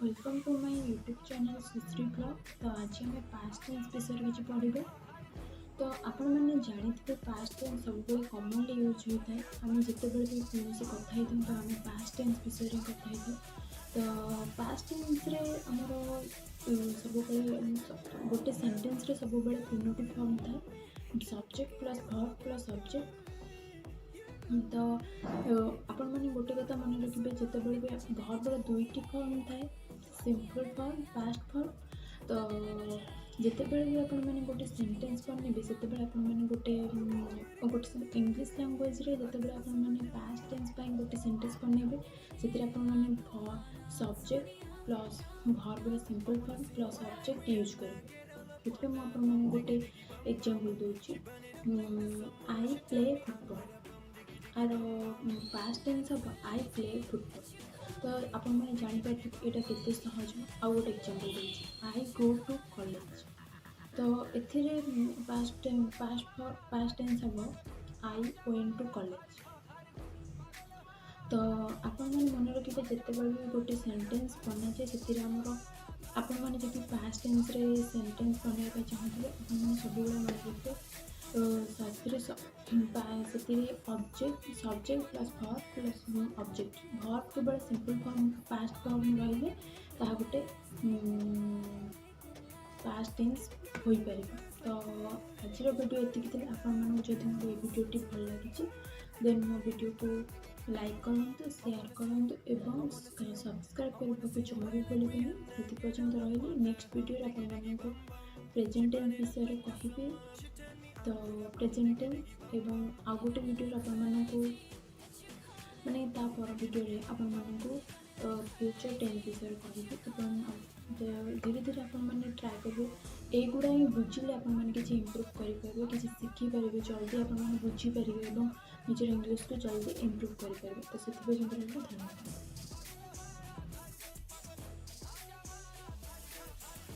Welcome to my YouTube channel Sushri blog. तो आज आम पास्ट टेन्स विषय किसी पढ़ा। तो आपण मैंने जानते पास्ट टेन्स सब कमनली यूज होता है। आम जिते भी कौन कथा तो आम पास्ट टेन्स विषय कथा तो पास्ट टेन्स आमर सब गोटे सेंटेन्स सब तीनो फॉर्म था subject plus verb plus object. तो आपण मैंने गोटे कथा मन रखिए जिते भी वर्बर दुईटी फॉर्म थाए सिंपल फॉर्म पास्ट फॉर्म। तो जितेबाला भी आपण मैंने गोटे सेंटेन्स बनेबे से आपण मैंने गोटे गोटे इंग्लिश लैंग्वेज रे जितेबाला आपण मैंने पास्ट टेन्स पाई गोटे सेंटेन्स बनेबे से आपण मैंने सब्जेक्ट प्लस वर्बर simple form plus object use करेंगे। ये मुझे आपण मैंने गोटे एग्जांपल दूची आई प्ले फुटबॉल आर पास्ट टेन्स हम आई प्ले फुटबॉल। तो आपण मैंने जापर यहाँ के सहज आउ गोटे एग्जांपल दूसरी आई गो टू कॉलेज। तो ए पास्ट टेन्स हम आई वेंट टू कॉलेज। तो आपण मैंने मन रखिए जितेबाला भी गोटे सेंटेन्स बना जाए से आपण मैंने जब पास्ट टेन्स रे सेंटेन्स बनवाई चाहते आपने सब मन रखिए object subject plus verb plus object verb केवल सिंपल फॉर्म पास्ट फॉर्म रही गोटे पास्ट टेन्स हो पार। तो आज वीडियो ये आपड़ी भिडियोटी भल लगी देन मो वीडियो को लाइक करूँ शेयर करूँ एवं सब्सक्राइब करने को जमा भी भूलें। ये पर्यटन रही नेक्स्ट वीडियो आपको प्रेजेंट टेन्स विषय कहे। तो प्रेजेंट टेन्स एवं आउ गोटे वीडियो आपको माने पर वीडियो आपको फ्यूचर टेन्स विषय कहे। धीरे धीरे आपने ट्राए करेंगे युवा ही बुझे आपने किसी इम्प्रूव करेंगे किसी शिखिपारे जल्दी आपने बुझीपारे और निजर इंग्लीश को जल्दी इम्प्रूव करेंगे। तो से धन्यवाद।